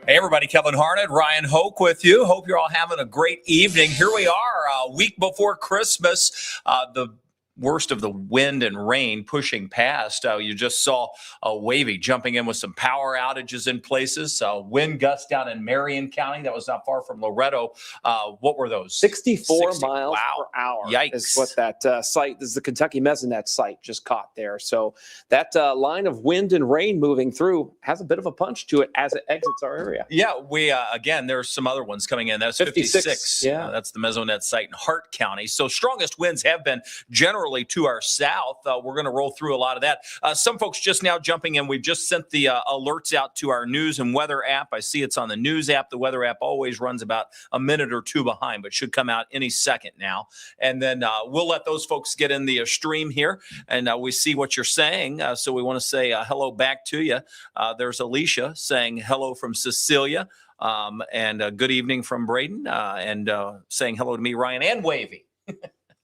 Hey, everybody, Kevin Harnett, Ryan Hoke with you. Hope you're all having a great evening. Here we are, a week before Christmas. The worst of the wind and rain pushing past. You just saw Wavy jumping in with some power outages in places. Wind gusts down in Marion County. That was not far from Loretto. What were those? 64 miles per hour. Yikes. Is what that site, this is the Kentucky Mesonet site, just caught there. So that line of wind and rain moving through has a bit of a punch to it as it exits our area. Yeah, we again, there's some other ones coming in. That's 56. Yeah. That's the Mesonet site in Hart County. So strongest winds have been generally to our south. We're going to roll through a lot of that. Some folks just now jumping in. We've just sent the alerts out to our news and weather app. I see it's on the news app. The weather app always runs about a minute or two behind, but should come out any second now. And then we'll let those folks get in the stream here, and we see what you're saying. So we want to say hello back to you. There's Alicia saying hello from Cecilia, and good evening from Braden, and saying hello to me, Ryan, and Wavy.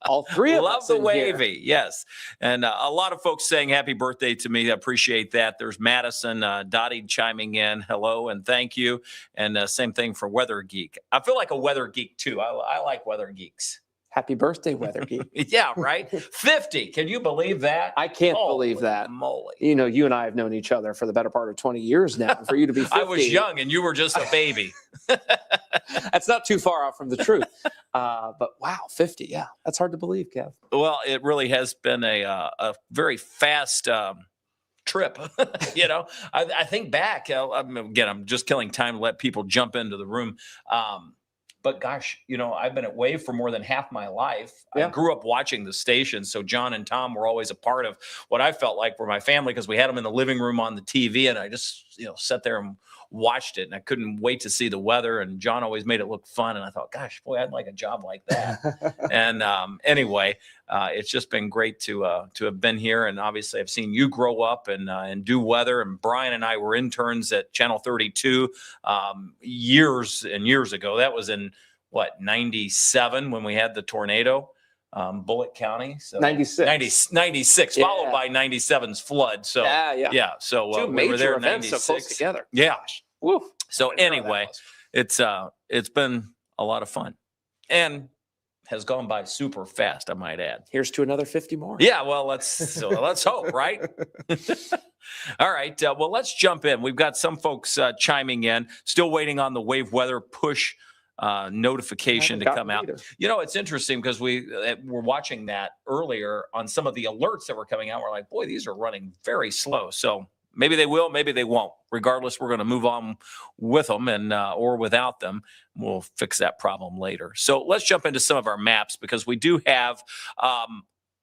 All three of Love us the in Wavy, here. yes. And a lot of folks saying happy birthday to me. I appreciate that. There's Madison, Dottie chiming in. Hello and thank you. And same thing for Weather Geek. I feel like a weather geek too. I like weather geeks. Happy birthday, Weather Geek. Yeah, right? 50. Can you believe that? I can't believe that. Moly. You know, you and I have known each other for the better part of 20 years now. For you to be 50. I was young and you were just a baby. That's not too far off from the truth. But wow, 50. Yeah, that's hard to believe, Kev. Well, it really has been a very fast trip. You know, I think back, again, I'm just killing time to let people jump into the room. But gosh, you know, I've been at Wave for more than half my life. Yeah. I grew up watching the station. So John and Tom were always a part of what I felt like were my family, because we had them in the living room on the TV, and I just, you know, sat there and watched it, and I couldn't wait to see the weather. And John always made it look fun. And I thought, gosh, boy, I'd like a job like that. And anyway, it's just been great to have been here. And obviously I've seen you grow up and do weather. And Brian and I were interns at Channel 32 years and years ago. That was in what, 97 when we had the tornado. Bullitt County. So 96, yeah. Followed by 97's flood. So yeah. So we were there in 96. So close together. Yeah. Woo. So anyway, it's been a lot of fun and has gone by super fast, I might add. Here's to another 50 more. Yeah, well, let's hope, right? All right. Well, let's jump in. We've got some folks chiming in, still waiting on the wave weather push notification to come out. You know, it's interesting because we were watching that earlier on some of the alerts that were coming out. We're like, boy, these are running very slow. So maybe they will, maybe they won't. Regardless, we're going to move on with them and or without them. We'll fix that problem later. So let's jump into some of our maps, because we do have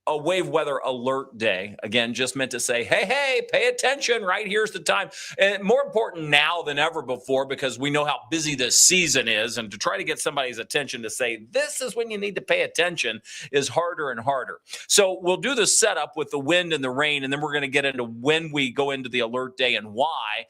a wave weather alert day. Again, just meant to say, hey, pay attention, right? Here's the time. And more important now than ever before, because we know how busy this season is. And to try to get somebody's attention to say, this is when you need to pay attention, is harder and harder. So we'll do the setup with the wind and the rain, and then we're going to get into when we go into the alert day and why.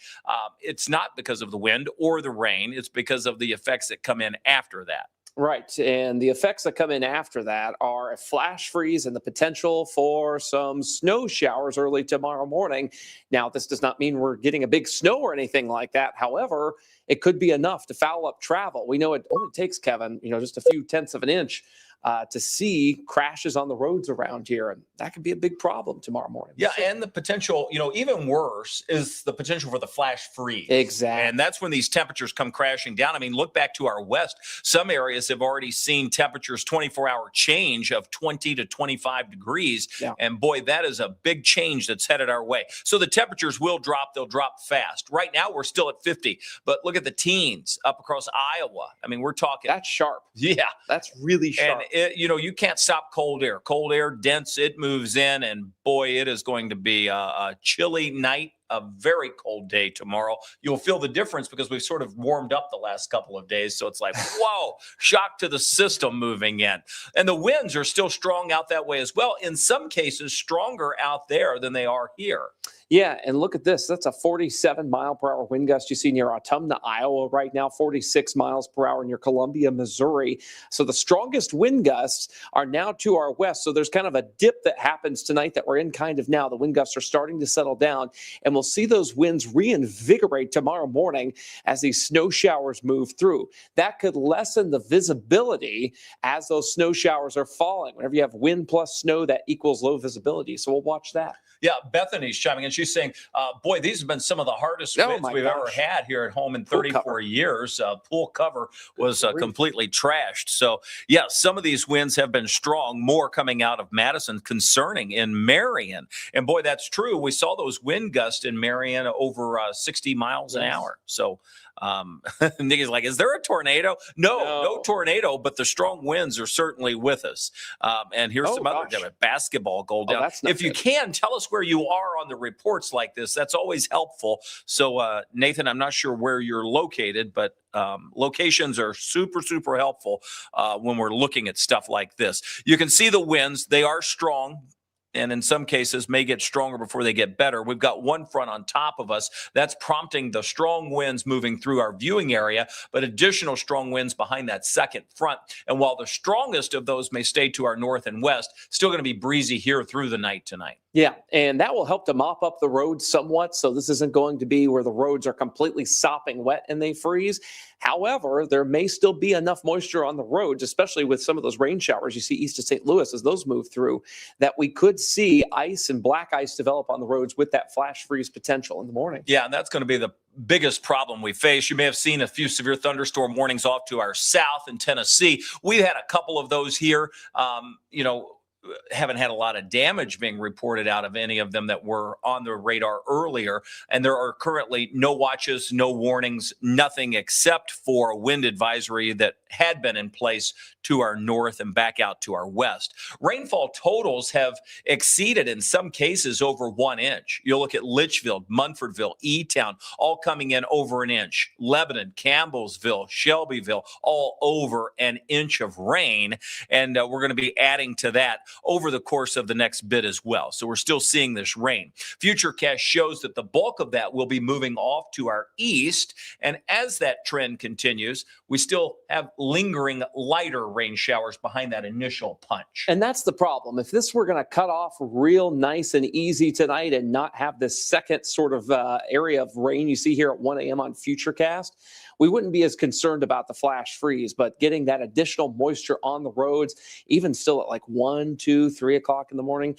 It's not because of the wind or the rain. It's because of the effects that come in after that. Right. And the effects that come in after that are a flash freeze and the potential for some snow showers early tomorrow morning. Now, this does not mean we're getting a big snow or anything like that. However, it could be enough to foul up travel. We know it only takes, Kevin, just a few tenths of an inch to see crashes on the roads around here. And that could be a big problem tomorrow morning. Yeah, and the potential, even worse is the potential for the flash freeze. Exactly. And that's when these temperatures come crashing down. I mean, look back to our west. Some areas have already seen temperatures 24-hour change of 20 to 25 degrees. Yeah. And boy, that is a big change that's headed our way. So the temperatures will drop. They'll drop fast. Right now, we're still at 50. But look at the teens up across Iowa. I mean, we're talking. That's sharp. Yeah. That's really sharp. And, you can't stop cold air. Cold air, dense, it moves in. And boy, it is going to be a chilly night, a very cold day tomorrow. You'll feel the difference because we've sort of warmed up the last couple of days. So it's like, whoa, shock to the system moving in. And the winds are still strong out that way as well. In some cases, stronger out there than they are here. Yeah, and look at this. That's a 47-mile-per-hour wind gust you see near Autumna, Iowa right now, 46 miles per hour near Columbia, Missouri. So the strongest wind gusts are now to our west. So there's kind of a dip that happens tonight that we're in kind of now. The wind gusts are starting to settle down, and we'll see those winds reinvigorate tomorrow morning as these snow showers move through. That could lessen the visibility as those snow showers are falling. Whenever you have wind plus snow, that equals low visibility. So we'll watch that. Yeah, Bethany's chiming in. She's saying, boy, these have been some of the hardest winds we've ever had here at home in 34 years. Pool cover was completely trashed. So, yeah, some of these winds have been strong, more coming out of Madison, concerning in Marion. And, boy, that's true. We saw those wind gusts in Marion over 60 miles an hour. So, Nikki's like, is there a tornado? No tornado, but the strong winds are certainly with us. And here's some other basketball goal down. If you can, tell us where you are on the reports like this. That's always helpful. So, Nathan, I'm not sure where you're located, but locations are super, super helpful when we're looking at stuff like this. You can see the winds. They are strong, and in some cases may get stronger before they get better. We've got one front on top of us that's prompting the strong winds moving through our viewing area, but additional strong winds behind that second front. And while the strongest of those may stay to our north and west, still going to be breezy here through the night tonight. Yeah, and that will help to mop up the roads somewhat. So this isn't going to be where the roads are completely sopping wet and they freeze. However, there may still be enough moisture on the roads, especially with some of those rain showers you see east of St. Louis as those move through, that we could see ice and black ice develop on the roads with that flash freeze potential in the morning. Yeah, and that's going to be the biggest problem we face. You may have seen a few severe thunderstorm warnings off to our south in Tennessee. We've had a couple of those here. Haven't had a lot of damage being reported out of any of them that were on the radar earlier. And there are currently no watches, no warnings, nothing except for a wind advisory that had been in place to our north and back out to our west. Rainfall totals have exceeded, in some cases, over 1 inch. You'll look at Litchfield, Munfordville, E-Town, all coming in over an inch. Lebanon, Campbellsville, Shelbyville, all over an inch of rain. And we're going to be adding to that over the course of the next bit as well. So we're still seeing this rain. Futurecast shows that the bulk of that will be moving off to our east. And as that trend continues, we still have lingering lighter rain showers behind that initial punch. And that's the problem. If this were going to cut off real nice and easy tonight and not have this second sort of area of rain you see here at 1 a.m. on Futurecast, we wouldn't be as concerned about the flash freeze, but getting that additional moisture on the roads, even still at like 1, 2, 3 o'clock in the morning,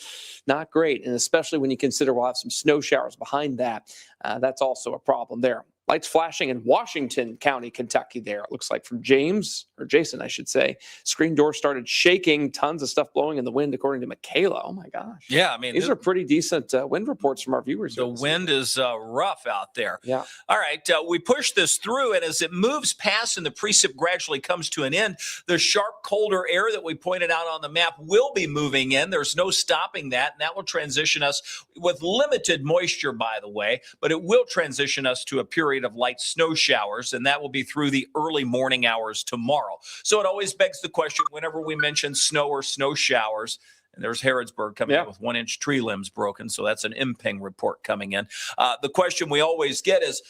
not great. And especially when you consider we'll have some snow showers behind that, that's also a problem there. Lights flashing in Washington County, Kentucky there. It looks like from Jason, I should say. Screen door started shaking, tons of stuff blowing in the wind, according to Michaela. Oh, my gosh. Yeah, I mean, these are pretty decent wind reports from our viewers. The wind is rough out there. Yeah. All right, we push this through, and as it moves past and the precip gradually comes to an end, the sharp, colder air that we pointed out on the map will be moving in. There's no stopping that, and that will transition us with limited moisture, by the way, but it will transition us to a period of light snow showers, and that will be through the early morning hours tomorrow. So it always begs the question, whenever we mention snow or snow showers, and there's Harrodsburg coming in with 1 inch tree limbs broken, so that's an imping report coming in. The question we always get is,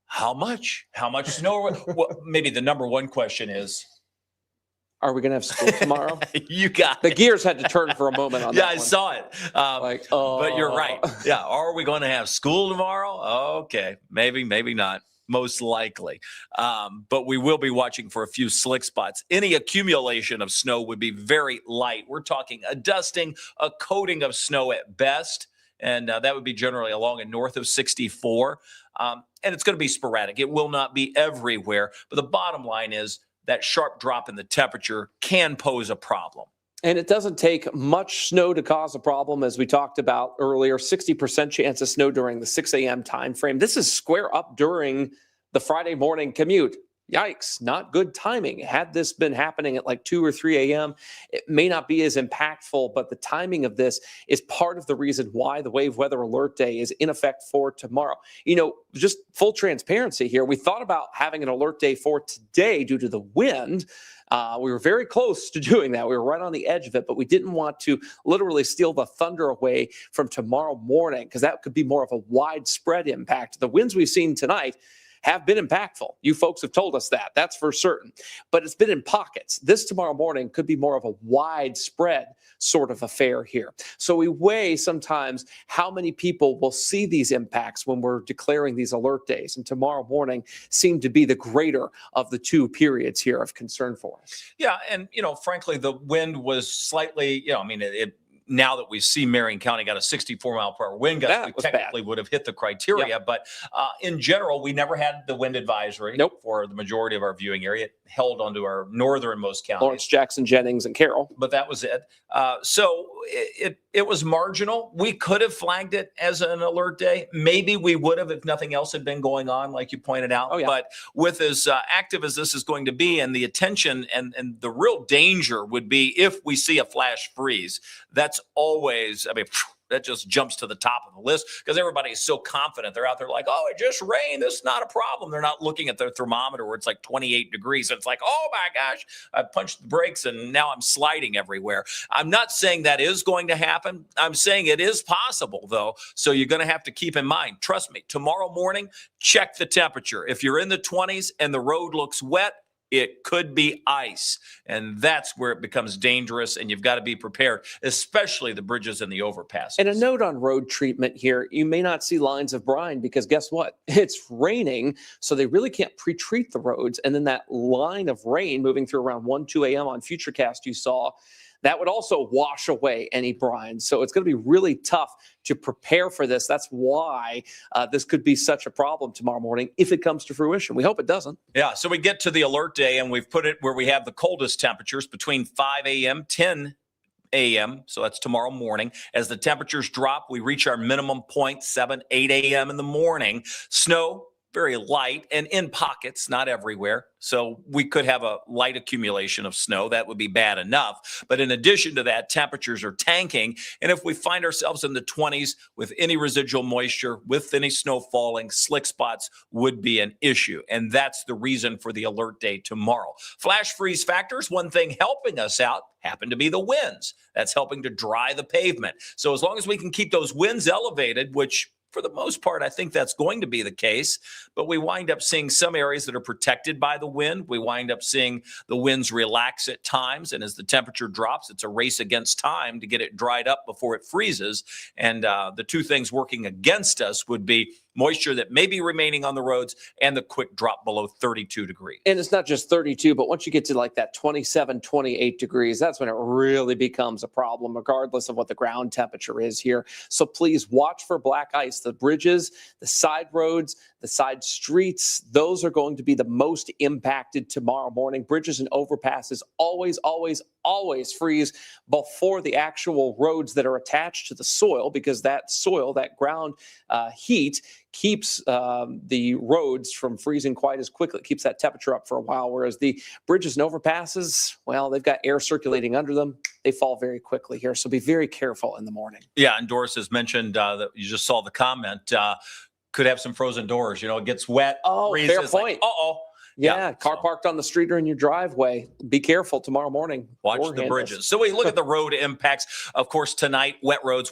how much? How much snow? Well, maybe the number one question is, Are we going to have school tomorrow? You got The it. gears had to turn for a moment on that Yeah, I one. saw it. But you're right. Oh. Yeah. Are we going to have school tomorrow? Okay. Maybe, maybe not. Most likely. But we will be watching for a few slick spots. Any accumulation of snow would be very light. We're talking a dusting, a coating of snow at best. And that would be generally along and north of 64. And it's going to be sporadic. It will not be everywhere. But the bottom line is that sharp drop in the temperature can pose a problem. And it doesn't take much snow to cause a problem, as we talked about earlier. 60% chance of snow during the 6 a.m. time frame. This is square up during the Friday morning commute. Yikes, not good timing. Had this been happening at like 2 or 3 a.m., it may not be as impactful, but the timing of this is part of the reason why the wave weather alert day is in effect for tomorrow. You know, just full transparency here. We thought about having an alert day for today due to the wind. We were very close to doing that. We were right on the edge of it, but we didn't want to literally steal the thunder away from tomorrow morning because that could be more of a widespread impact. The winds we've seen tonight have been impactful. You folks have told us that. That's for certain. But it's been in pockets. This tomorrow morning could be more of a widespread sort of affair here. So we weigh sometimes how many people will see these impacts when we're declaring these alert days. And tomorrow morning seemed to be the greater of the two periods here of concern for us. Yeah. And, frankly, the wind was slightly, now that we see Marion County got a 64 mile per hour wind gust, we technically would have hit the criteria. Yep. But in general, we never had the wind advisory for the majority of our viewing area. It held onto our northernmost counties. Lawrence, Jackson, Jennings, and Carroll. But that was it. So it was marginal. We could have flagged it as an alert day. Maybe we would have if nothing else had been going on, like you pointed out. Oh, yeah. But with as active as this is going to be and the attention and the real danger would be if we see a flash freeze. That's always, that just jumps to the top of the list because everybody is so confident. They're out there like, oh, it just rained. This is not a problem. They're not looking at their thermometer where it's like 28 degrees. And it's like, oh my gosh, I punched the brakes and now I'm sliding everywhere. I'm not saying that is going to happen. I'm saying it is possible though. So you're going to have to keep in mind, trust me, tomorrow morning, check the temperature. If you're in the 20s and the road looks wet, it could be ice, and that's where it becomes dangerous, and you've got to be prepared, especially the bridges and the overpasses. And a note on road treatment here, you may not see lines of brine because guess what? It's raining, so they really can't pre-treat the roads, and then that line of rain moving through around 1, 2 a.m. on Futurecast you saw, that would also wash away any brine. So it's going to be really tough to prepare for this. That's why this could be such a problem tomorrow morning if it comes to fruition. We hope it doesn't. Yeah, so we get to the alert day, and we've put it where we have the coldest temperatures between 5 a.m., 10 a.m., so that's tomorrow morning. As the temperatures drop, we reach our minimum point, 7, 8 a.m. in the morning. Snow, very light and in pockets, not everywhere. So we could have a light accumulation of snow. That would be bad enough. But in addition to that, temperatures are tanking. And if we find ourselves in the 20s with any residual moisture, with any snow falling, slick spots would be an issue. And that's the reason for the alert day tomorrow. Flash freeze factors, one thing helping us out happen to be the winds. That's helping to dry the pavement. So as long as we can keep those winds elevated, which for the most part, I think that's going to be the case, but we wind up seeing some areas that are protected by the wind. We wind up seeing the winds relax at times, and as the temperature drops, it's a race against time to get it dried up before it freezes. And the two things working against us would be moisture that may be remaining on the roads and the quick drop below 32 degrees. And it's not just 32, but once you get to like that 27, 28 degrees, that's when it really becomes a problem, regardless of what the ground temperature is here. So please watch for black ice. The bridges, the side roads, the side streets, those are going to be the most impacted tomorrow morning. Bridges and overpasses always, always, always freeze before the actual roads that are attached to the soil, because that soil, that ground heat keeps the roads from freezing quite as quickly. It keeps that temperature up for a while, whereas the bridges and overpasses, well, they've got air circulating under them. They fall very quickly here, so be very careful in the morning. Yeah, and Doris has mentioned that you just saw the comment, could have some frozen doors. You know, it gets wet. Oh, freezes, fair point. Like, uh-oh. Yeah, car parked on the street or in your driveway. Be careful tomorrow morning. Watch the bridges. So we look at the road impacts. Of course, tonight, wet roads.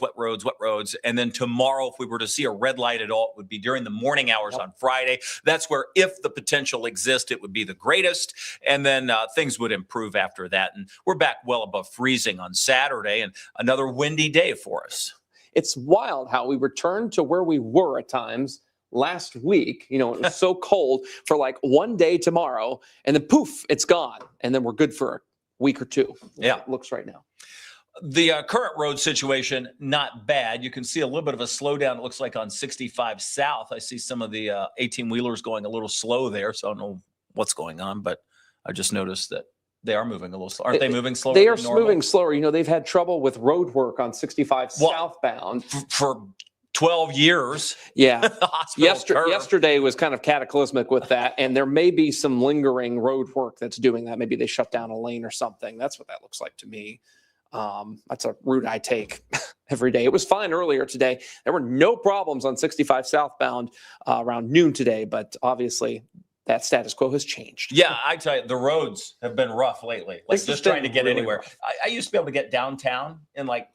And then tomorrow, if we were to see a red light at all, it would be during the morning hours on Friday. That's where, if the potential exists, it would be the greatest. And then things would improve after that. And we're back well above freezing on Saturday, and another windy day for us. It's wild how we returned to where we were at times last week. It was so cold for like one day tomorrow, and then poof, it's gone. And then we're good for a week or two. Yeah. It looks right now. The current road situation, not bad. You can see a little bit of a slowdown, it looks like, on 65 South. I see some of the 18-wheelers going a little slow there, so I don't know what's going on, but I just noticed that they are moving a little slow. Aren't they moving slower? They are moving slower. They've had trouble with road work on 65 southbound for 12 years. Yeah. Yesterday was kind of cataclysmic with that. And there may be some lingering road work that's doing that. Maybe they shut down a lane or something. That's what that looks like to me. That's a route I take every day. It was fine earlier today. There were no problems on 65 southbound around noon today, but obviously that status quo has changed. Yeah, I tell you, the roads have been rough lately. Like just trying to get really anywhere. I used to be able to get downtown in like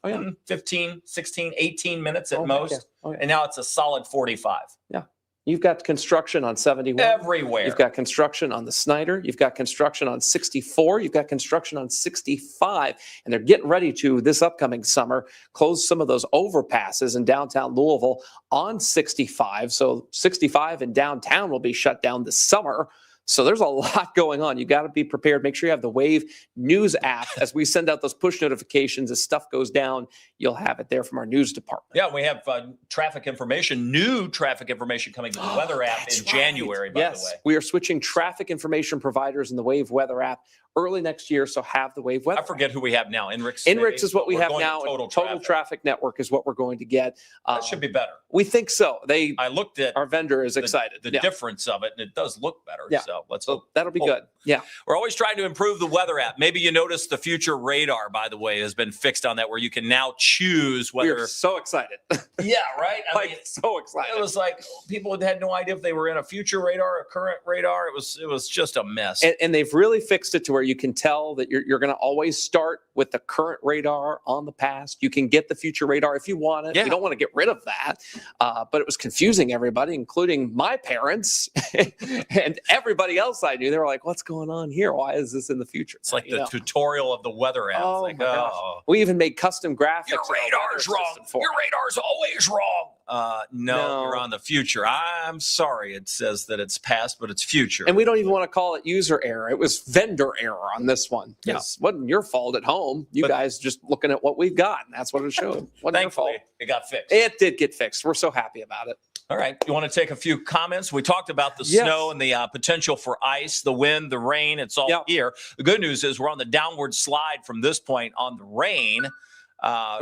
15, 16, 18 minutes at most. Yeah. And now it's a solid 45. Yeah. You've got construction on 71. Everywhere. You've got construction on the Snyder. You've got construction on 64. You've got construction on 65. And they're getting ready to, this upcoming summer, close some of those overpasses in downtown Louisville on 65. So 65 in downtown will be shut down this summer. So there's a lot going on. You got to be prepared. Make sure you have the Wave News app. As we send out those push notifications as stuff goes down, you'll have it there from our news department. Yeah, we have traffic information, new traffic information coming to the weather app in January, by the way. We are switching traffic information providers in the Wave weather app early next year, so have the Wave weather. I forget who we have now. Inrix is what we have now. Total Traffic Network is what we're going to get. That should be better. We think so. I looked at our vendor is excited. The difference of it, and it does look better. Yeah. So let's hope. That'll be good. Yeah. We're always trying to improve the weather app. Maybe you noticed the future radar, by the way, has been fixed on that, where you can now choose whether. We're so excited. Yeah, right? I mean, so excited. It was like people had no idea if they were in a future radar or a current radar. It was just a mess. And they've really fixed it to where you can tell that you're going to always start with the current radar on the past. You can get the future radar if you want it. Yeah. You don't want to get rid of that. But it was confusing everybody, including my parents and everybody else I knew. They were like, what's going on here? Why is this in the future? It's like the tutorial of the weather app. Oh, like, my gosh. We even made custom graphics. Your radar's wrong. Your radar's always wrong. No, you're on the future. I'm sorry. It says that it's past, but it's future. And we don't even want to call it user error. It was vendor error on this one. Yeah. It wasn't your fault at home. You guys just looking at what we've got, and that's what it showed. Wasn't your fault. It got fixed. It did get fixed. We're so happy about it. All right. You want to take a few comments? We talked about the snow and the potential for ice, the wind, the rain. It's all here. The good news is we're on the downward slide from this point on the rain.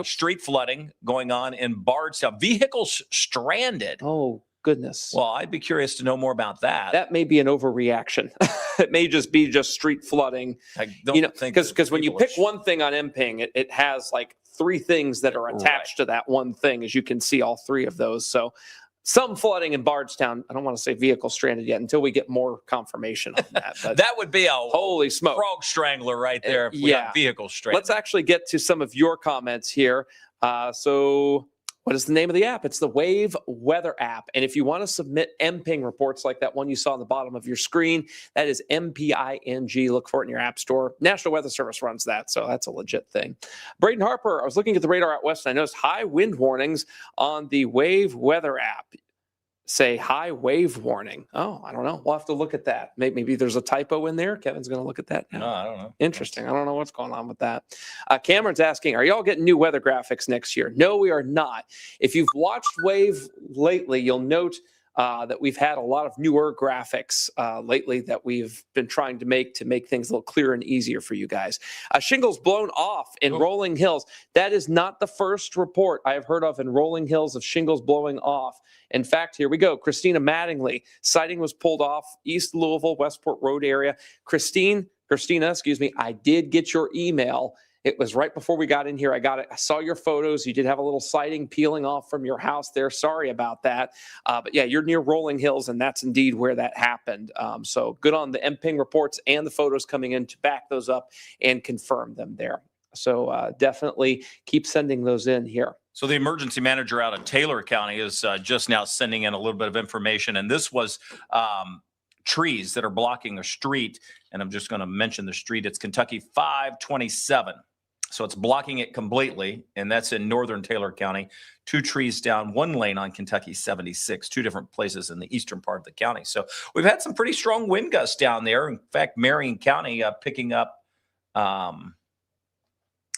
Street flooding going on in Bardstown. Vehicles stranded. Oh, goodness. Well, I'd be curious to know more about that. That may be an overreaction. It may just be street flooding. I don't think because when you pick one thing on MPing, it has like three things that are attached to that one thing, as you can see all three of those. So some flooding in Bardstown. I don't want to say vehicle stranded yet until we get more confirmation on that. But that would be a holy smoke frog strangler right there if we got vehicle stranded. Let's actually get to some of your comments here. So what is the name of the app? It's the Wave Weather app. And if you want to submit MPing reports like that one you saw on the bottom of your screen, that is MPING. Look for it in your app store. National Weather Service runs that, so that's a legit thing. Braden Harper, I was looking at the radar out west, and I noticed high wind warnings on the Wave Weather app. Say high wave warning. Oh, I don't know. We'll have to look at that. Maybe there's a typo in there. Kevin's going to look at that now. No, I don't know. Interesting. I don't know what's going on with that. Cameron's asking, are y'all getting new weather graphics next year? No, we are not. If you've watched Wave lately, you'll note that we've had a lot of newer graphics lately that we've been trying to make things a little clearer and easier for you guys. Shingles blown off in Rolling Hills. That is not the first report I have heard of in Rolling Hills of shingles blowing off. In fact, here we go. Christina Mattingly. Sighting was pulled off East Louisville, Westport Road area. Christina, I did get your email. It was right before we got in here. I saw your photos. You did have a little siding peeling off from your house there. Sorry about that. But yeah, you're near Rolling Hills, and that's indeed where that happened. So good on the MPing reports and the photos coming in to back those up and confirm them there. So definitely keep sending those in here. So the emergency manager out of Taylor County is just now sending in a little bit of information. And this was trees that are blocking a street. And I'm just going to mention the street. It's Kentucky 527. So it's blocking it completely. And that's in northern Taylor County. 2 trees down, 1 lane on Kentucky 76, 2 different places in the eastern part of the county. So we've had some pretty strong wind gusts down there. In fact, Marion County picking up, and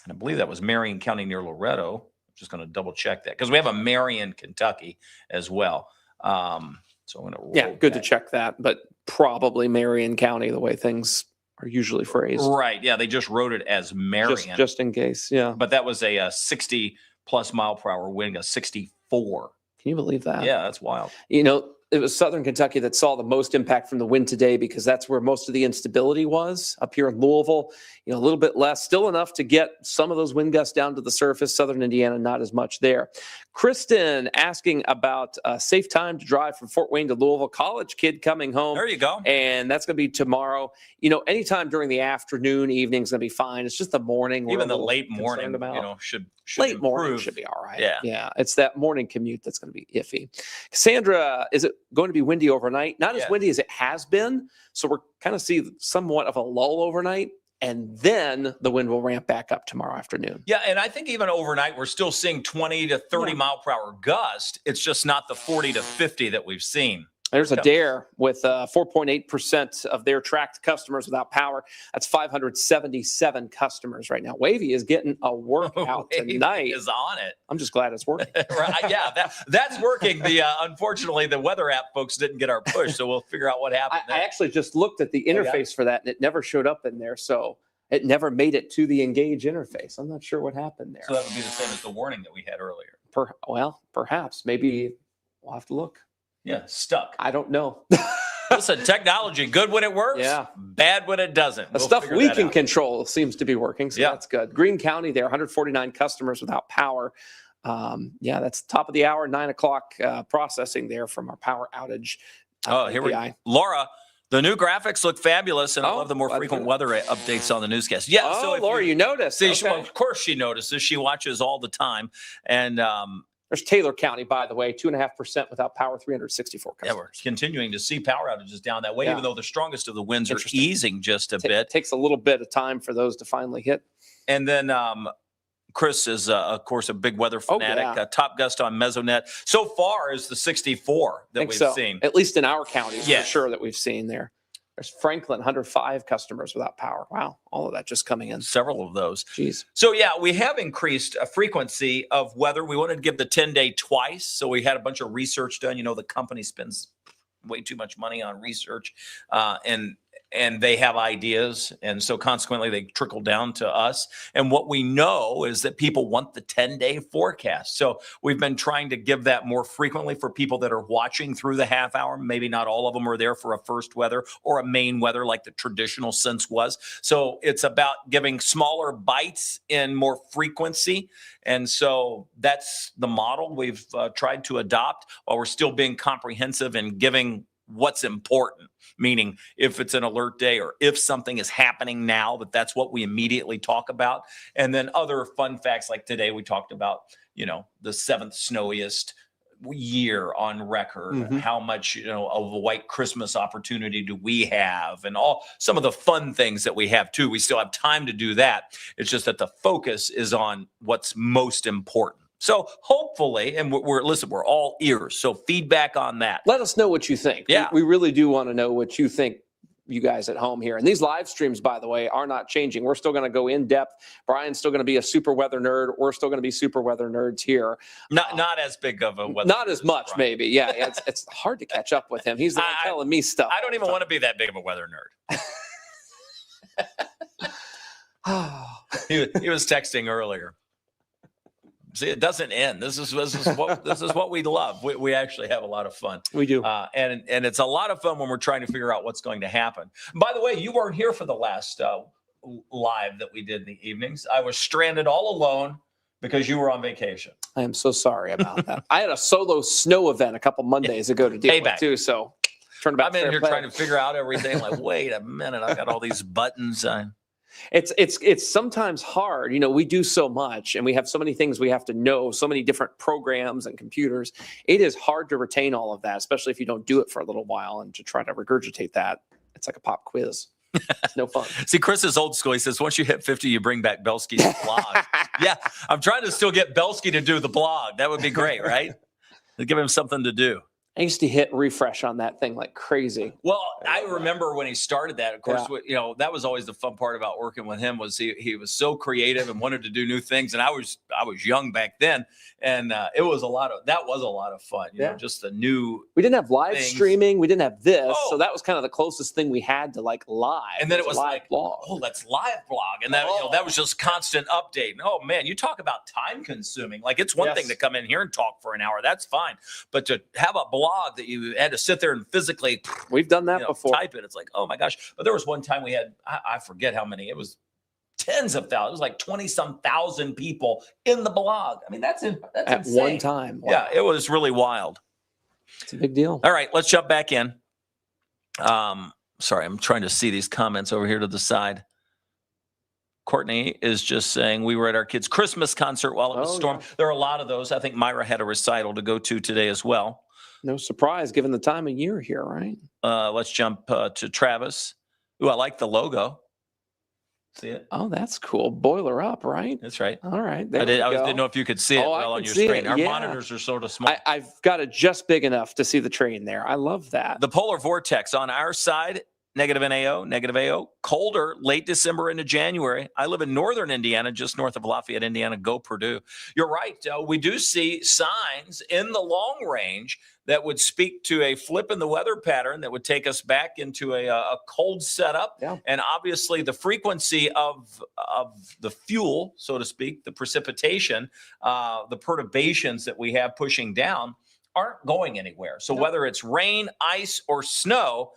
I believe that was Marion County near Loretto. Just going to double check that because we have a Marion, Kentucky as well. So I'm going to good to check that, but probably Marion County, the way things are usually phrased. Right. Yeah. They just wrote it as Marion. Just in case. Yeah. But that was a 60 plus mile per hour wind, a 64. Can you believe that? Yeah, that's wild. You know, it was Southern Kentucky that saw the most impact from the wind today because that's where most of the instability was up here in Louisville. You know, a little bit less, still enough to get some of those wind gusts down to the surface. Southern Indiana, not as much there. Kristen asking about a safe time to drive from Fort Wayne to Louisville. College kid coming home. There you go. And that's going to be tomorrow. You know, anytime during the afternoon, evening is going to be fine. It's just the morning. Even the late morning, should late improve. morning should be all right. Yeah. Yeah. It's that morning commute that's going to be iffy. Cassandra, is it going to be windy overnight? Not as windy as it has been. So we're kind of see somewhat of a lull overnight. And then the wind will ramp back up tomorrow afternoon. Yeah, and I think even overnight, we're still seeing 20 to 30 mile per hour gust. It's just not the 40 to 50 that we've seen. There's a DARE with 4.8% of their tracked customers without power. That's 577 customers right now. Wavy is getting a workout tonight. Is on it. I'm just glad it's working. Right? Yeah, that's working. Unfortunately, the weather app folks didn't get our push, so we'll figure out what happened. I actually just looked at the interface for that, and it never showed up in there. So it never made it to the Engage interface. I'm not sure what happened there. So that would be the same as the warning that we had earlier. Perhaps. Maybe we'll have to look. Yeah, stuck. I don't know. Listen, technology, good when it works, bad when it doesn't. The stuff we can control seems to be working, so that's good. Greene County there, 149 customers without power. That's top of the hour, 9 o'clock processing there from our power outage. Here we go. Laura, the new graphics look fabulous, and I love the more frequent weather updates on the newscast. Yeah, so Laura, you noticed. Of course she notices. She watches all the time, and there's Taylor County, by the way, 2.5% without power, 364 customers. Yeah, we're continuing to see power outages down that way, even though the strongest of the winds are easing just a bit. It takes a little bit of time for those to finally hit. And then Chris is, of course, a big weather fanatic. Top gust on Mesonet. So far is the 64 that we've seen. At least in our counties, for sure, that we've seen there. There's Franklin, 105 customers without power. Wow, all of that just coming in. Several of those. Jeez. So, we have increased a frequency of weather. We wanted to give the 10-day twice. So we had a bunch of research done. You know, the company spends way too much money on research, and they have ideas. And so consequently, they trickle down to us. And what we know is that people want the 10-day forecast. So we've been trying to give that more frequently for people that are watching through the half hour. Maybe not all of them are there for a first weather or a main weather like the traditional sense was. So it's about giving smaller bites in more frequency. And so that's the model we've tried to adopt while we're still being comprehensive and giving what's important, meaning if it's an alert day or if something is happening now, that's what we immediately talk about. And then other fun facts like today, we talked about, the 7th snowiest year on record, how much, of a white Christmas opportunity do we have, and some of the fun things that we have too. We still have time to do that. It's just that the focus is on what's most important. So hopefully, and we're all ears. So feedback on that. Let us know what you think. Yeah. We really do want to know what you think, you guys at home here. And these live streams, by the way, are not changing. We're still going to go in depth. Brian's still going to be a super weather nerd. We're still going to be super weather nerds here. Not as big of a weather. Not as much, Brian. Maybe. Yeah, it's hard to catch up with him. He's the one telling me stuff. I don't even want to be that big of a weather nerd. He was texting earlier. See, it doesn't end. This is what we love. We actually have a lot of fun. We do, and it's a lot of fun when we're trying to figure out what's going to happen. By the way, you weren't here for the last live that we did in the evenings. I was stranded all alone because you were on vacation. I am so sorry about that. I had a solo snow event a couple Mondays ago to deal with too. So I'm in here trying to figure out everything. Like, wait a minute, I got all these buttons. It's sometimes hard. We do so much and we have so many things we have to know, so many different programs and computers. It is hard to retain all of that, especially if you don't do it for a little while, and to try to regurgitate that. It's like a pop quiz. It's no fun. See, Chris is old school. He says, once you hit 50, you bring back Belsky's blog. Yeah, I'm trying to still get Belsky to do the blog. That would be great, right? Give him something to do. I used to hit refresh on that thing like crazy. Well, I remember when he started that, of course, that was always the fun part about working with him, was he was so creative and wanted to do new things. And I was young back then. And that was a lot of fun, just the new. We didn't have live streaming. We didn't have this. So that was kind of the closest thing we had to like live. And then it was live blog. Oh, let's live blog. And that, that was just constant update. And, oh man, you talk about time consuming. Like, it's one thing to come in here and talk for an hour. That's fine. But to have a blog that you had to sit there and physically, we've done that before. Type it. It's like, oh my gosh. But there was one time we had, I forget how many, it was tens of thousands. It was like 20-some thousand people in the blog. I mean, that's at insane. One time. Wow. Yeah, it was really wild. It's a big deal. All right, let's jump back in. Sorry, I'm trying to see these comments over here to the side. Courtney is just saying, we were at our kids' Christmas concert while it was storming. There are a lot of those. I think Myra had a recital to go to today as well. No surprise, given the time of year here, right? Let's jump to Travis. Ooh, I like the logo. See it? Oh, that's cool. Boiler up, right? That's right. All right. I didn't know if you could see it well on your screen. Our monitors are sort of small. I've got it just big enough to see the train there. I love that. The polar vortex on our side, negative NAO, negative AO. Colder, late December into January. I live in northern Indiana, just north of Lafayette, Indiana. Go Purdue. You're right. We do see signs in the long range that would speak to a flip in the weather pattern that would take us back into a cold setup. Yeah. And obviously the frequency of the fuel, so to speak, the precipitation, the perturbations that we have pushing down aren't going anywhere. So whether it's rain, ice, or snow,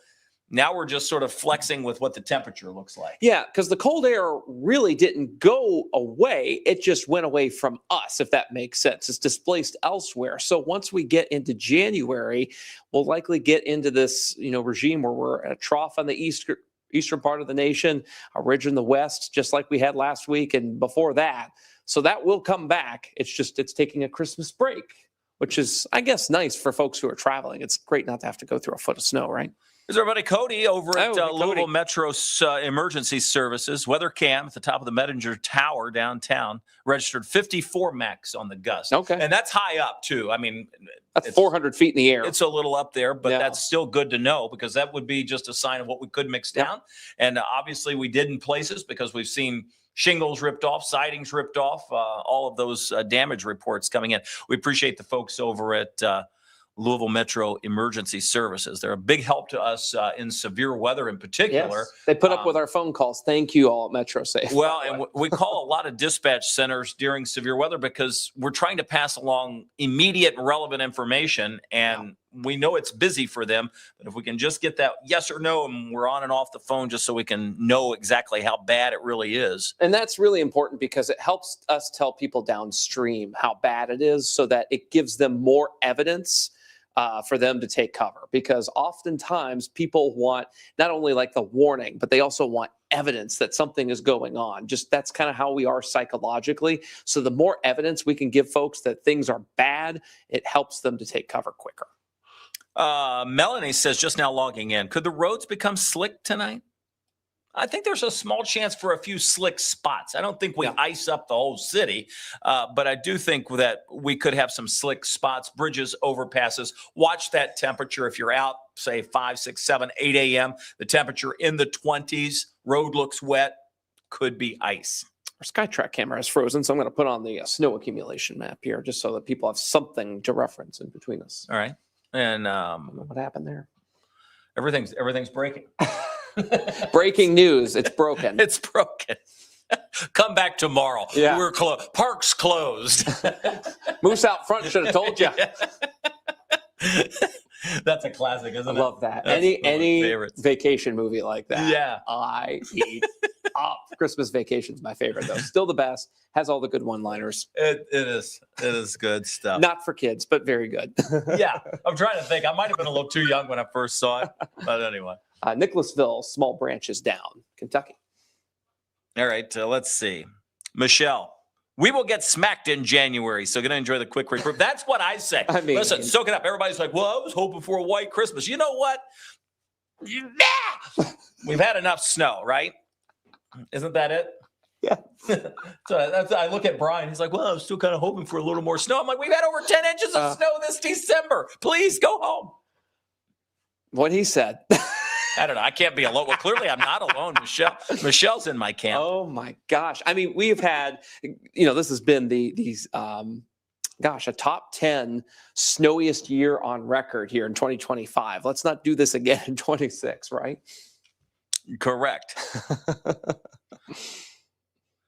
now we're just sort of flexing with what the temperature looks like. Yeah, because the cold air really didn't go away. It just went away from us, if that makes sense. It's displaced elsewhere. So once we get into January, we'll likely get into this, regime where we're at a trough on the eastern part of the nation, a ridge in the west, just like we had last week and before that. So that will come back. It's taking a Christmas break, which is, I guess, nice for folks who are traveling. It's great not to have to go through a foot of snow, right? Is everybody? Cody over at Louisville Metro's Emergency Services. Weather cam at the top of the Medinger Tower downtown registered 54 max on the gust. Okay. And that's high up, too. I mean, that's 400 feet in the air. It's a little up there, but that's still good to know, because that would be just a sign of what we could mix down. And obviously we did in places, because we've seen shingles ripped off, sidings ripped off, all of those damage reports coming in. We appreciate the folks over at Louisville Metro Emergency Services. They're a big help to us in severe weather in particular. Yes. They put up with our phone calls. Thank you all at Metro Safe. Well, and we call a lot of dispatch centers during severe weather because we're trying to pass along immediate and relevant information, and we know it's busy for them. But if we can just get that yes or no, and we're on and off the phone just so we can know exactly how bad it really is. And that's really important, because it helps us tell people downstream how bad it is, so that it gives them more evidence for them to take cover. Because oftentimes people want not only like the warning, but they also want evidence that something is going on. Just that's kind of how we are psychologically. So the more evidence we can give folks that things are bad, it helps them to take cover quicker. Melanie says, just now logging in, could the roads become slick tonight? I think there's a small chance for a few slick spots. I don't think we ice up the whole city, but I do think that we could have some slick spots, bridges, overpasses. Watch that temperature. If you're out, say 5, 6, 7, 8 a.m., the temperature in the 20s, road looks wet, could be ice. Our SkyTrack camera is frozen, so I'm going to put on the snow accumulation map here, just so that people have something to reference in between us. All right. And I don't know what happened there. Everything's breaking. Breaking news. It's broken. It's broken. Come back tomorrow. Yeah. We're closed. Park's closed. Moose out front should have told you. That's a classic, isn't it? I love that. Any vacation movie like that. Yeah. I eat up. Christmas Vacation's my favorite, though. Still the best. Has all the good one-liners. It is. It is good stuff. Not for kids, but very good. Yeah. I'm trying to think. I might have been a little too young when I first saw it. But anyway. Nicholasville, small branches down, Kentucky. All right. Let's see. Michelle. We will get smacked in January, so going to enjoy the quick report. That's what I say. I mean, listen, soak it up. Everybody's like, well, I was hoping for a white Christmas. You know what? We've had enough snow, right? Isn't that it? Yeah. So I look at Brian. He's like, well, I was still kind of hoping for a little more snow. I'm like, we've had over 10 inches of snow this December. Please go home. What he said. I don't know. I can't be alone. Well, clearly I'm not alone. Michelle's in my camp. Oh my gosh. I mean, we've had, this has been a top 10 snowiest year on record here in 2025. Let's not do this again in 26, right? Correct.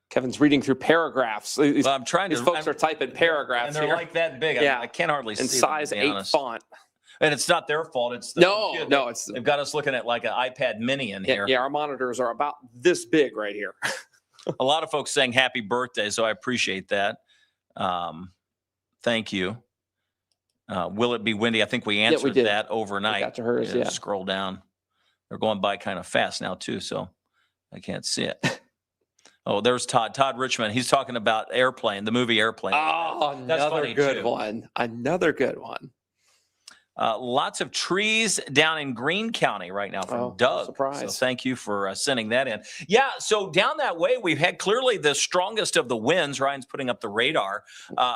Kevin's reading through paragraphs. Well, I'm trying to. These folks are typing paragraphs and they're here. like that big. Yeah. I can't hardly see in them, size to be 8 honest. font. And it's not their fault. It's they've got us looking at like an iPad mini in here. Yeah, our monitors are about this big right here. A lot of folks saying happy birthday, so I appreciate that. Thank you. Will it be windy? I think we answered that overnight. We got to hers, yeah. Scroll down. They're going by kind of fast now too, so I can't see it. Oh, there's Todd. Todd Richmond. He's talking about Airplane, the movie Airplane. Oh, another good one. Another good one. Lots of trees down in Greene County right now from Doug. Surprise. So thank you for sending that in. Yeah, so down that way, we've had clearly the strongest of the winds. Ryan's putting up the radar.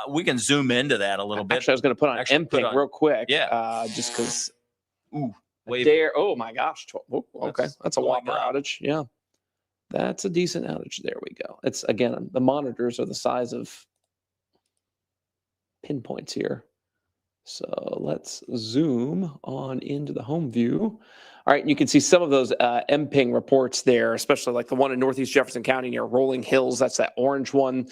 We can zoom into that a little bit. Actually, I was going to put on MPIG real quick. Yeah. Just because. Ooh. Oh, my gosh. Okay. That's a whopper outage. Yeah. That's a decent outage. There we go. It's, again, the monitors are the size of pinpoints here. So let's zoom on into the home view. All right, and you can see some of those MPING reports there, especially like the one in Northeast Jefferson County near Rolling Hills. That's that orange one.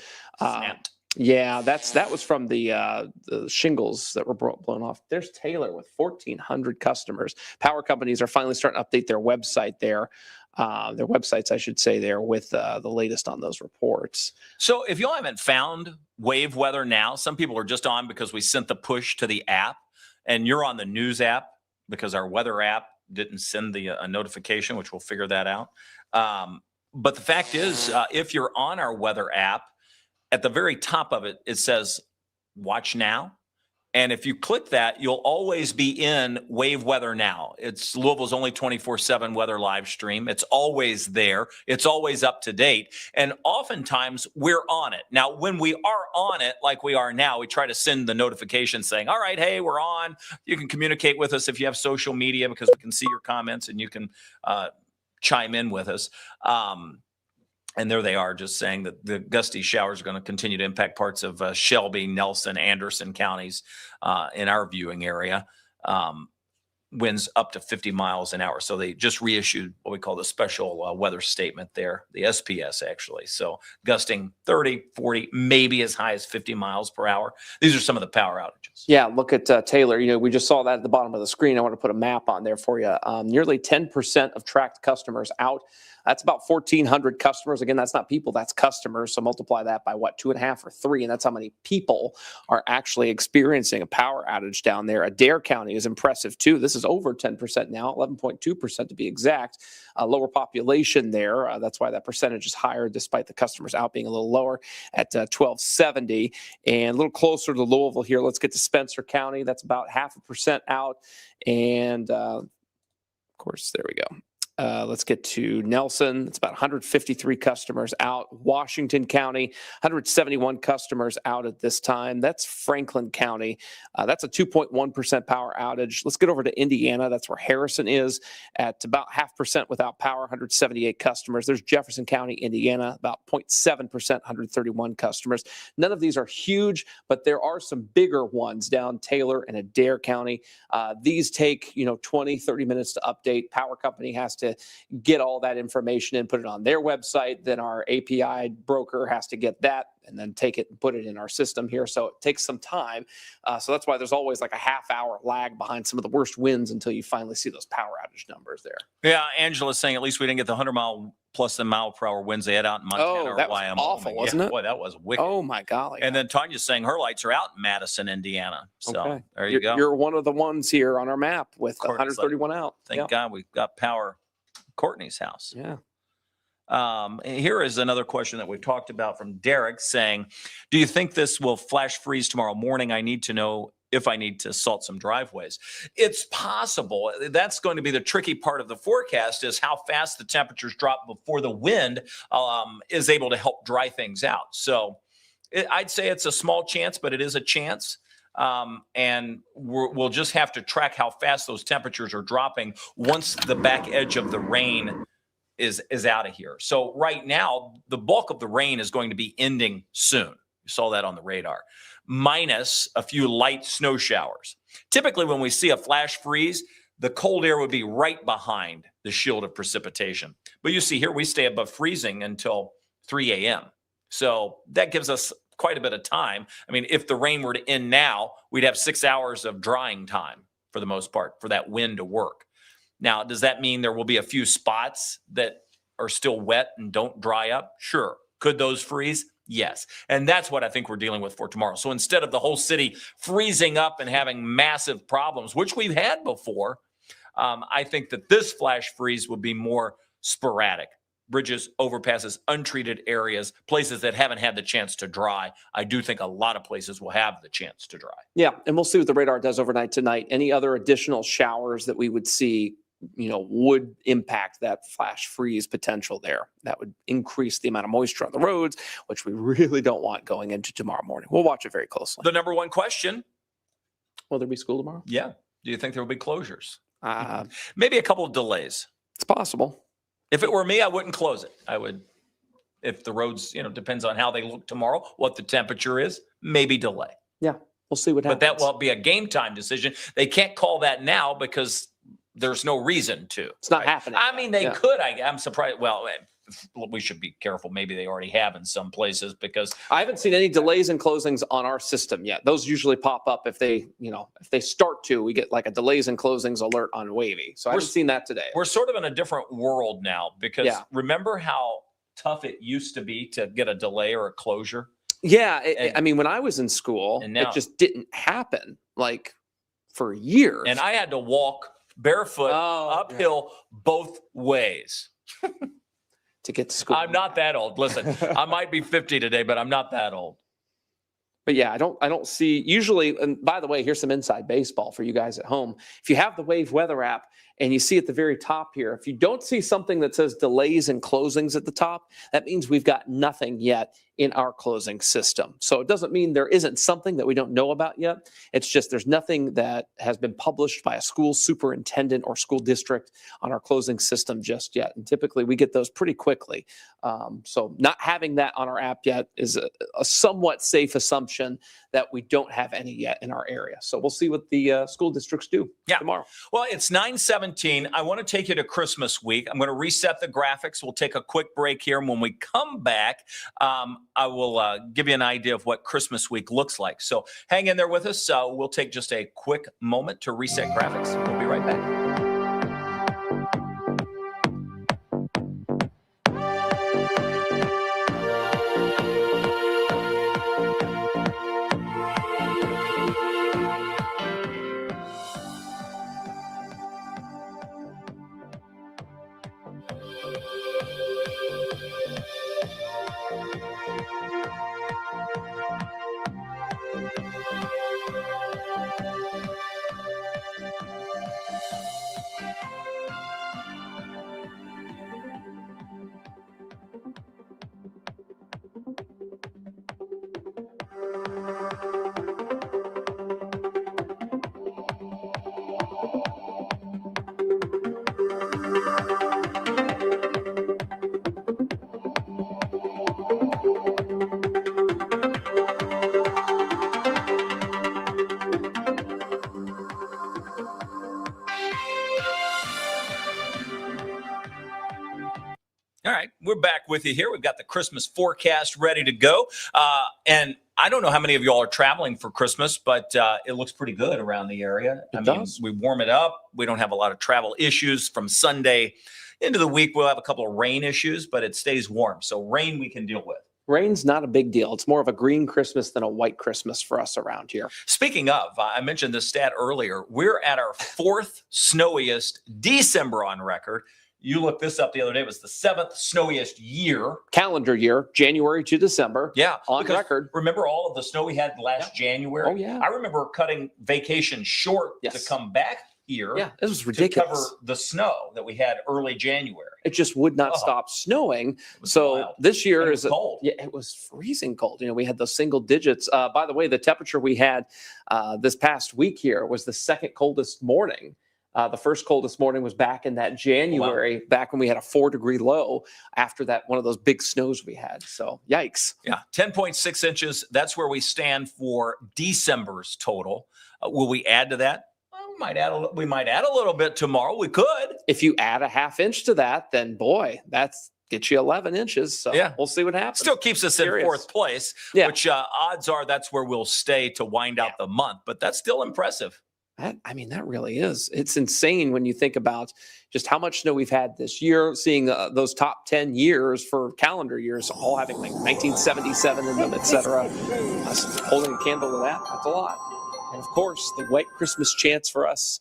Yeah, that was from the shingles that were blown off. There's Taylor with 1,400 customers. Power companies are finally starting to update their website there. Their websites, I should say, there with the latest on those reports. So if y'all haven't found Wave Weather Now, some people are just on because we sent the push to the app, and you're on the news app because our weather app didn't send a notification, which we'll figure that out. But the fact is, if you're on our weather app, at the very top of it, it says Watch Now. And if you click that, you'll always be in Wave Weather Now. It's Louisville's only 24/7 weather live stream. It's always there. It's always up to date. And oftentimes we're on it. Now, when we are on it, like we are now, we try to send the notification saying, all right, hey, we're on. You can communicate with us if you have social media because we can see your comments and you can chime in with us. And there they are just saying that the gusty showers are going to continue to impact parts of Shelby, Nelson, Anderson counties in our viewing area. Winds up to 50 miles an hour. So they just reissued what we call the special weather statement there, the SPS actually. So gusting 30, 40, maybe as high as 50 miles per hour. These are some of the power outages. Yeah, look at Taylor. We just saw that at the bottom of the screen. I want to put a map on there for you. Nearly 10% of tracked customers out. That's about 1,400 customers. Again, that's not people, that's customers. So multiply that by 2.5 or 3, and that's how many people are actually experiencing a power outage down there. Adair County is impressive too. This is over 10% now, 11.2% to be exact. Lower population there. That's why that percentage is higher, despite the customers out being a little lower at 1,270. And a little closer to Louisville here. Let's get to Spencer County. That's about 0.5% out. And of course, there we go. Let's get to Nelson. It's about 153 customers out. Washington County, 171 customers out at this time. That's Franklin County. That's a 2.1% power outage. Let's get over to Indiana. That's where Harrison is at about 0.5% without power, 178 customers. There's Jefferson County, Indiana, about 0.7%, 131 customers. None of these are huge, but there are some bigger ones down Taylor and Adair County. These take, 20, 30 minutes to update. Power company has to get all that information and put it on their website. Then our API broker has to get that and then take it and put it in our system here. So it takes some time. So that's why there's always like a half-hour lag behind some of the worst winds until you finally see those power outage numbers there. Yeah, Angela's saying at least we didn't get the 100 plus the mile per hour winds they had out in Montana Oh, or that was YMO. awful, wasn't it? Boy, that was wicked. Oh my golly. And then Tanya's saying her lights are out in Madison, Indiana. So Okay. there you go. You're one of the ones here on our map with Courtney's 131 out. Thank God we've got power at Courtney's house. Yeah. Here is another question that we've talked about from Derek saying, do you think this will flash freeze tomorrow morning? I need to know if I need to salt some driveways. It's possible. That's going to be the tricky part of the forecast, is how fast the temperatures drop before the wind is able to help dry things out. So I'd say it's a small chance, but it is a chance. And we'll just have to track how fast those temperatures are dropping once the back edge of the rain is out of here. So right now, the bulk of the rain is going to be ending soon. You saw that on the radar, minus a few light snow showers. Typically, when we see a flash freeze, the cold air would be right behind the shield of precipitation. But you see here, we stay above freezing until 3 a.m. So that gives us quite a bit of time. I mean, if the rain were to end now, we'd have 6 hours of drying time for the most part for that wind to work. Now, does that mean there will be a few spots that are still wet and don't dry up? Sure. Could those freeze? Yes. And that's what I think we're dealing with for tomorrow. So instead of the whole city freezing up and having massive problems, which we've had before, I think that this flash freeze will be more sporadic. Bridges, overpasses, untreated areas, places that haven't had the chance to dry. I do think a lot of places will have the chance to dry. Yeah, and we'll see what the radar does overnight tonight. Any other additional showers that we would see, would impact that flash freeze potential there. That would increase the amount of moisture on the roads, which we really don't want going into tomorrow morning. We'll watch it very closely. The number one question. Will there be school tomorrow? Yeah. Do you think there will be closures? Maybe a couple of delays. It's possible. If it were me, I wouldn't close it. I would, if the roads, depends on how they look tomorrow, what the temperature is, maybe delay. Yeah, we'll see what happens. But that will be a game time decision. They can't call that now because there's no reason to. It's not happening. I mean, they could. I'm surprised. Well, we should be careful. Maybe they already have in some places, because I haven't seen any delays and closings on our system yet. Those usually pop up if they start to. We get like a delays and closings alert on Wavy. So I haven't seen that today. We're sort of in a different world now, because remember how tough it used to be to get a delay or a closure? Yeah. I mean, when I was in school, and now, it just didn't happen for years. And I had to walk barefoot uphill both ways to get to school. I'm not that old. Listen, I might be 50 today, but I'm not that old. But yeah, I don't see usually. And by the way, here's some inside baseball for you guys at home. If you have the Wave weather app and you see at the very top here, if you don't see something that says delays and closings at the top, that means we've got nothing yet in our closing system. So it doesn't mean there isn't something that we don't know about yet. It's just there's nothing that has been published by a school superintendent or school district on our closing system just yet. And typically we get those pretty quickly. So not having that on our app yet is a somewhat safe assumption that we don't have any yet in our area. So we'll see what the school districts do tomorrow. Well, it's 9/17. I want to take you to Christmas week. I'm going to reset the graphics. We'll take a quick break here. And when we come back, I will give you an idea of what Christmas week looks like. So hang in there with us. We'll take just a quick moment to reset graphics. We'll be right back. All right, we're back with you here. We've got the Christmas forecast ready to go. And I don't know how many of y'all are traveling for Christmas, but it looks pretty good around the area. It does. We warm it up. We don't have a lot of travel issues from Sunday into the week. We'll have a couple of rain issues, but it stays warm. So rain we can deal with. Rain's not a big deal. It's more of a green Christmas than a white Christmas for us around here. Speaking of, I mentioned this stat earlier. We're at our 4th snowiest December on record. You looked this up the other day. It was the 7th snowiest year. Calendar year, January to December. Yeah. On record. Remember all of the snow we had last January? Oh, yeah. I remember cutting vacation short to come back here. Yeah, it was ridiculous. To cover the snow that we had early January. It just would not stop snowing. So wild. This year is cold. Yeah, it was freezing cold. We had those single digits. By the way, the temperature we had this past week here was the second coldest morning. The first coldest morning was back in that January, back when we had a 4-degree low after that, one of those big snows we had. So yikes. Yeah, 10.6 inches. That's where we stand for December's total. Will we add to that? Well, we might add a little bit tomorrow. We could. If you add a half inch to that, then boy, that's gets you 11 inches. So we'll see what happens. Still keeps us in 4th place, which odds are that's where we'll stay to wind out the month. But that's still impressive. That really is. It's insane when you think about just how much snow we've had this year, seeing those top 10 years for calendar years, all having like 1977 in them, et cetera. Holding a candle to that, that's a lot. And of course, the white Christmas chance for us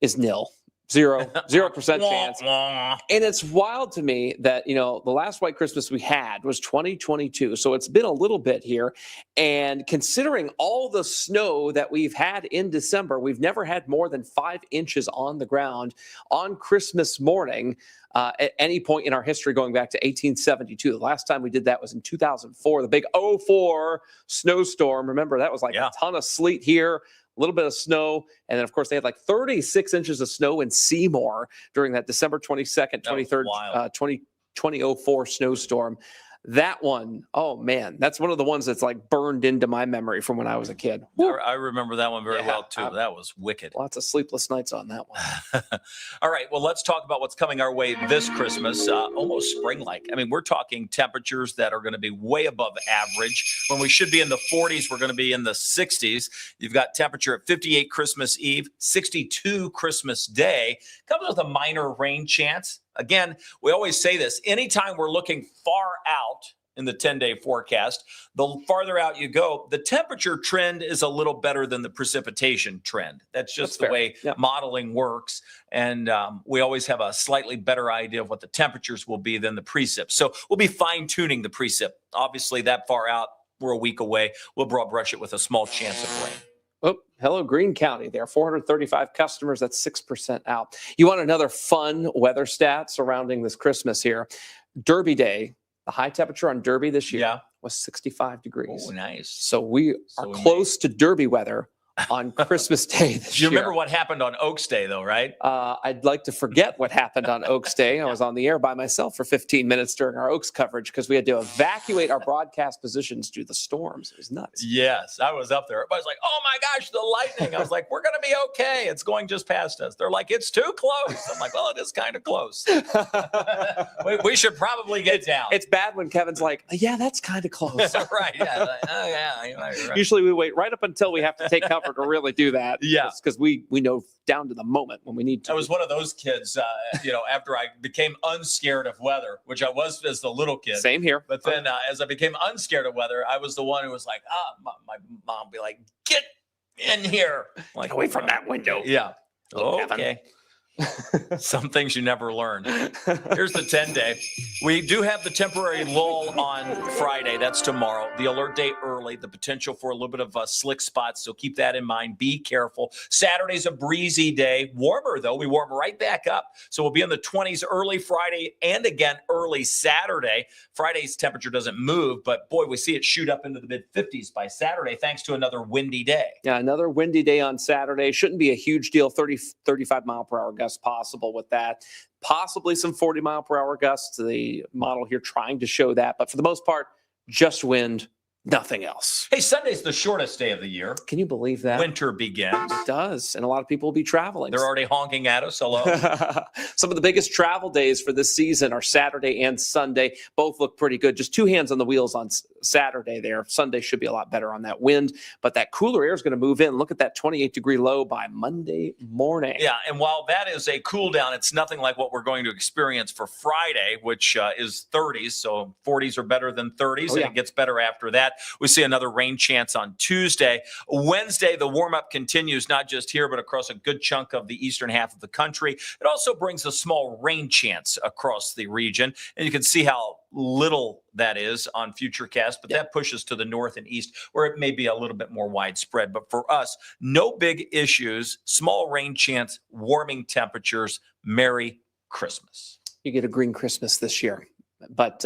is nil. 0% chance. And it's wild to me that, the last white Christmas we had was 2022. So it's been a little bit here. And considering all the snow that we've had in December, we've never had more than 5 inches on the ground on Christmas morning at any point in our history going back to 1872. The last time we did that was in 2004, the big 04 snowstorm. Remember, that was like a ton of sleet here. A little bit of snow. And then, of course, they had like 36 inches of snow in Seymour during that December 22nd, 23rd, 2004 snowstorm. That one, oh, man, that's one of the ones that's like burned into my memory from when I was a kid. I remember that one very well, too. That was wicked. Lots of sleepless nights on that one. All right. Well, let's talk about what's coming our way this Christmas. Almost spring-like. We're talking temperatures that are going to be way above average. When we should be in the 40s, we're going to be in the 60s. You've got temperature at 58 Christmas Eve, 62 Christmas Day. Comes with a minor rain chance. Again, we always say this. Anytime we're looking far out in the 10-day forecast, the farther out you go, the temperature trend is a little better than the precipitation trend. That's just the way modeling works. And we always have a slightly better idea of what the temperatures will be than the precip. So we'll be fine-tuning the precip. Obviously, that far out, we're a week away. We'll broad brush it with a small chance of rain. Oh, hello, Greene County. There are 435 customers. That's 6% out. You want another fun weather stat surrounding this Christmas here? Derby Day, the high temperature on Derby this year was 65 degrees. Oh, nice. So we are close to Derby weather on Christmas Day this year. Do you remember what happened on Oaks Day, though, right? I'd like to forget what happened on Oaks Day. I was on the air by myself for 15 minutes during our Oaks coverage because we had to evacuate our broadcast positions due to the storms. It was nuts. Yes, I was up there. Everybody's like, oh, my gosh, the lightning. I was like, we're going to be okay. It's going just past us. They're like, it's too close. I'm like, well, it is kind of close. we should probably get down. It's bad when Kevin's like, yeah, that's kind of close. Right. Yeah. Like, oh, yeah. You're right. Usually we wait right up until we have to take cover to really do that. Yeah. Because we know down to the moment when we need to. I was one of those kids, after I became unscared of weather, which I was as a little kid. Same here. But then as I became unscared of weather, I was the one who was like, my mom would be like, get in here. Like, away from that window. Yeah. Oh, okay. Some things you never learn. Here's the 10-day. We do have the temporary lull on Friday. That's tomorrow. The alert day early, the potential for a little bit of slick spots. So keep that in mind. Be careful. Saturday's a breezy day. Warmer, though. We warm right back up. So we'll be in the 20s early Friday and again early Saturday. Friday's temperature doesn't move, but boy, we see it shoot up into the mid-50s by Saturday thanks to another windy day. Yeah, another windy day on Saturday. Shouldn't be a huge deal. 35 mile per hour gusts possible with that. Possibly some 40 mile per hour gusts. The model here trying to show that. But for the most part, just wind, Nothing else. Hey, Sunday's the shortest day of the year. Can you believe that? Winter begins. It does. And a lot of people will be traveling. They're already honking at us. Hello. Some of the biggest travel days for this season are Saturday and Sunday. Both look pretty good. Just 2 hands on the wheels on Saturday there. Sunday should be a lot better on that wind. But that cooler air is going to move in. Look at that 28-degree low by Monday morning. Yeah, and while that is a cool down, it's nothing like what we're going to experience for Friday, which is 30s. So 40s are better than 30s, and it gets better after that. We see another rain chance on Tuesday. Wednesday, the warm-up continues, not just here, but across a good chunk of the eastern half of the country. It also brings a small rain chance across the region, and you can see how little that is on Futurecast, but that pushes to the north and east where it may be a little bit more widespread. But for us, no big issues, small rain chance, warming temperatures. Merry Christmas. You get a green Christmas this year, but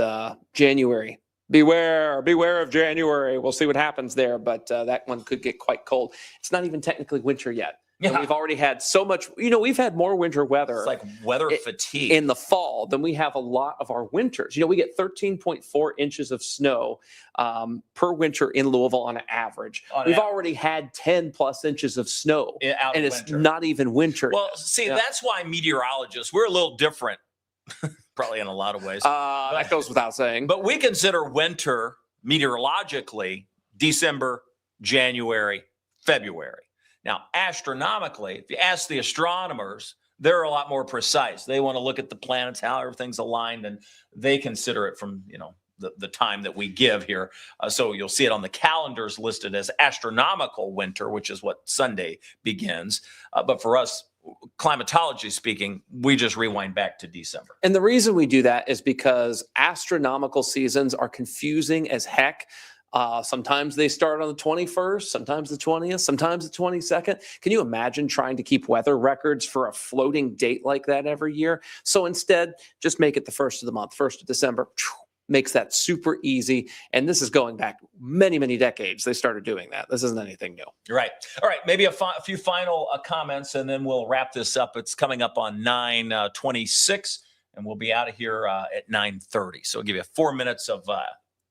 January, beware of January. We'll see what happens there, but that one could get quite cold. It's not even technically winter yet. Yeah. And we've already had so much, we've had more winter weather. It's like weather fatigue in the fall than we have a lot of our winters. We get 13.4 inches of snow per winter in Louisville on average. We've already had 10 plus inches of snow, and it's not even winter. Well, see, that's why meteorologists, we're a little different, probably in a lot of ways. That goes without saying. But we consider winter meteorologically December, January, February. Now, astronomically, if you ask the astronomers, they're a lot more precise. They want to look at the planets, how everything's aligned, and they consider it from, the time that we give here. So you'll see it on the calendars listed as astronomical winter, which is what Sunday begins. But for us, climatology speaking, we just rewind back to December. And the reason we do that is because astronomical seasons are confusing as heck. Sometimes they start on the 21st, sometimes the 20th, sometimes the 22nd. Can you imagine trying to keep weather records for a floating date like that every year? So instead, just make it the 1st of the month, 1st of December. Makes that super easy. And this is going back many, many decades. They started doing that. This isn't anything new. Right. All right. Maybe a few final comments, and then we'll wrap this up. It's coming up on 9:26, and we'll be out of here at 9:30. So I'll give you 4 minutes of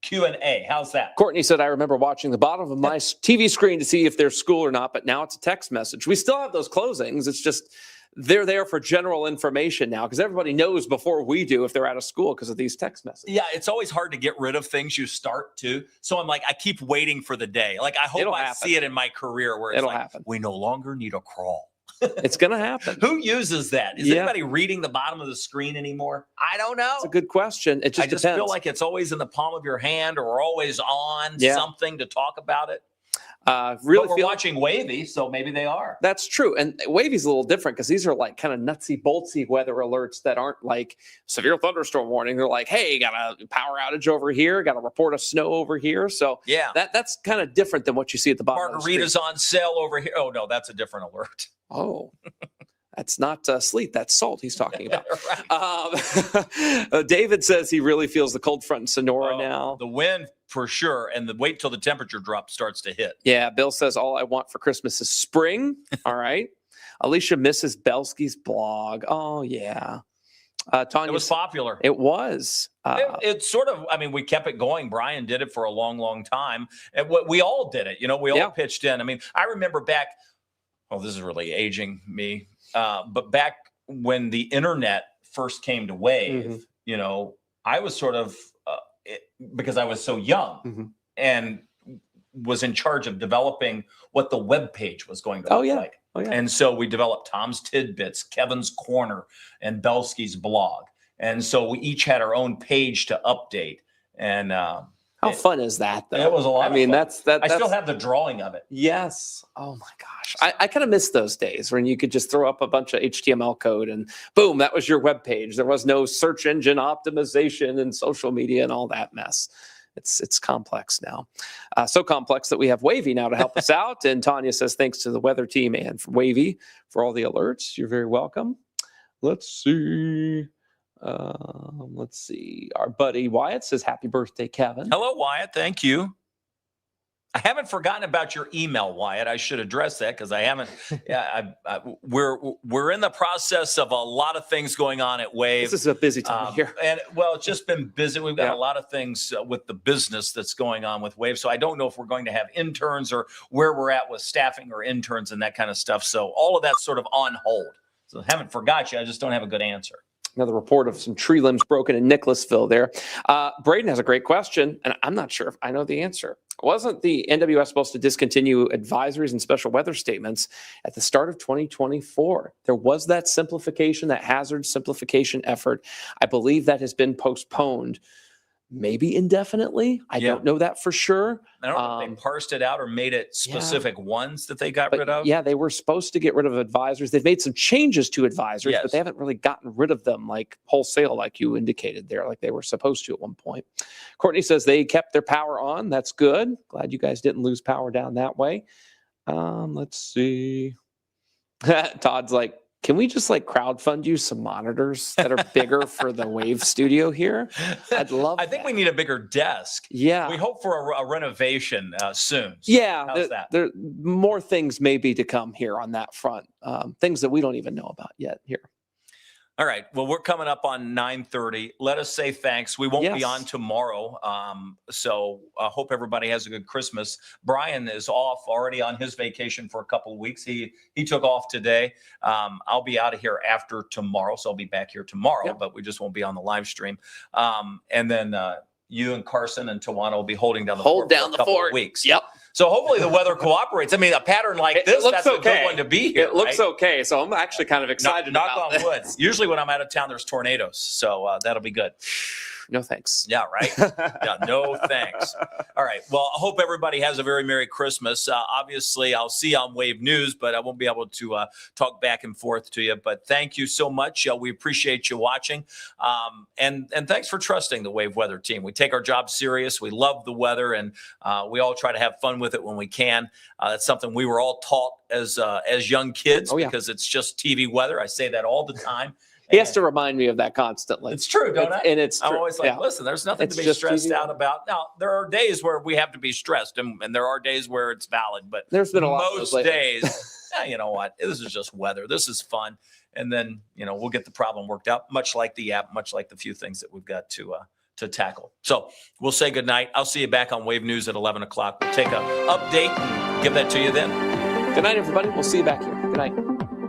Q&A. How's that? Courtney said, I remember watching the bottom of my TV screen to see if there's school or not, but now it's a text message. We still have those closings. It's just they're there for general information now because everybody knows before we do if they're out of school because of these text messages. Yeah, it's always hard to get rid of things you start to. So I'm like, I keep waiting for the day. Like, I hope I see it in my career where it's happen. We no longer need a crawl. It's going to happen. Who uses that? Is anybody reading the bottom of the screen anymore? I don't know. It's a good question. It just depends. Feel like it's always in the palm of your hand or always on something to talk about it. Really, but we're watching Wavy, so maybe they are. That's true. And Wavy's a little different because these are like kind of nutsy, boltsy weather alerts that aren't like severe thunderstorm warning. They're like, hey, got a power outage over here, got a report of snow over here. So that's kind of different than what you see at the bottom. Margarita's on sale over here. Oh, no, that's a different alert. Oh, that's not sleet. That's salt he's talking about. David says he really feels the cold front in Sonora now. The wind for sure. And wait till the temperature drop starts to hit. Yeah. Bill says all I want for Christmas is spring. All right. Alicia misses Belsky's blog. Oh, yeah. Tanya, it was popular. It was. It's sort of, we kept it going. Brian did it for a long, long time. And we all did it. We all pitched in. I remember back, this is really aging me. But back when the internet first came to wave, I was sort of, because I was so young and was in charge of developing what the web page was going to look like. Oh, yeah. And so we developed Tom's Tidbits, Kevin's Corner, and Belsky's blog. And so we each had our own page to update. And how fun is that, though? It was a lot of fun. That's I still have the drawing of it. Yes. Oh, my gosh. I kind of miss those days when you could just throw up a bunch of HTML code and boom, that was your web page. There was no search engine optimization and social media and all that mess. It's complex now. So complex that we have Wavy now to help us out. And Tanya says, thanks to the weather team and for Wavy for all the alerts. You're very welcome. Let's see. Our buddy Wyatt says, happy birthday, Kevin. Hello, Wyatt. Thank you. I haven't forgotten about your email, Wyatt. I should address that because I haven't. Yeah, we're in the process of a lot of things going on at Wave. This is a busy time of year. And well, it's just been busy. We've got Yeah. a lot of things with the business that's going on with Wave. So I don't know if we're going to have interns or where we're at with staffing or interns and that kind of stuff. So all of that's sort of on hold. So I haven't forgot you. I just don't have a good answer. Another report of some tree limbs broken in Nicholasville there. Braden has a great question, and I'm not sure if I know the answer. Wasn't the NWS supposed to discontinue advisories and special weather statements at the start of 2024? There was that simplification, that hazard simplification effort. I believe that has been postponed, maybe indefinitely. I don't know that for sure. I don't know if they parsed it out or made it specific ones that they got rid of. Yeah, they were supposed to get rid of advisories. They've made some changes to advisories, Yes. but they haven't really gotten rid of them like wholesale, like you indicated there, like they were supposed to at one point. Courtney says they kept their power on. That's good. Glad you guys didn't lose power down that way. Let's see. Todd's like, can we just like crowdfund you some monitors that are bigger for the Wave studio here? I'd love I think we need a bigger desk. Yeah. We hope for a renovation soon. So Yeah, how's that? there more things maybe to come here on that front. Things that we don't even know about yet here. All right. Well, we're coming up on 9:30. Let us say thanks. We won't be Yes. on tomorrow. So I hope everybody has a good Christmas. Brian is off already on his vacation for a couple of weeks. He took off today. I'll be out of here after tomorrow. So I'll be back here tomorrow, Yep. but we just won't be on the live stream. And then you and Carson and Tawana will be holding down the fort for a couple of weeks. Yep. So hopefully the weather cooperates. I mean, a pattern like this, looks that's a okay. good one to be here. It looks right? okay, so I'm actually kind of excited Knock about on this. wood. Usually when I'm out of town, there's tornadoes. So that'll be good. No thanks. Yeah, right. Yeah, no thanks. All right. Well, I hope everybody has a very Merry Christmas. Obviously, I'll see you on Wave News, but I won't be able to talk back and forth to you. But thank you so much. We appreciate you watching. And thanks for trusting the Wave Weather team. We take our job serious. We love the weather, and we all try to have fun with it when we can. That's something we were all taught as young kids because it's just TV weather. I say that all the time. He has to remind me of that constantly. It's true, don't I? And it's I'm true. always like, Yeah. listen, there's nothing It's to be just stressed TV. out about. Now, there are days where we have to be stressed, and there are days where it's valid. But There's been a lot of those most lately. days, you know what? This is just weather. This is fun. And then, we'll get the problem worked out, much like the app, much like the few things that we've got to tackle. So we'll say goodnight. I'll see you back on Wave News at 11 o'clock. We'll take an update and give that to you then. Good night, everybody. We'll see you back here. Good night.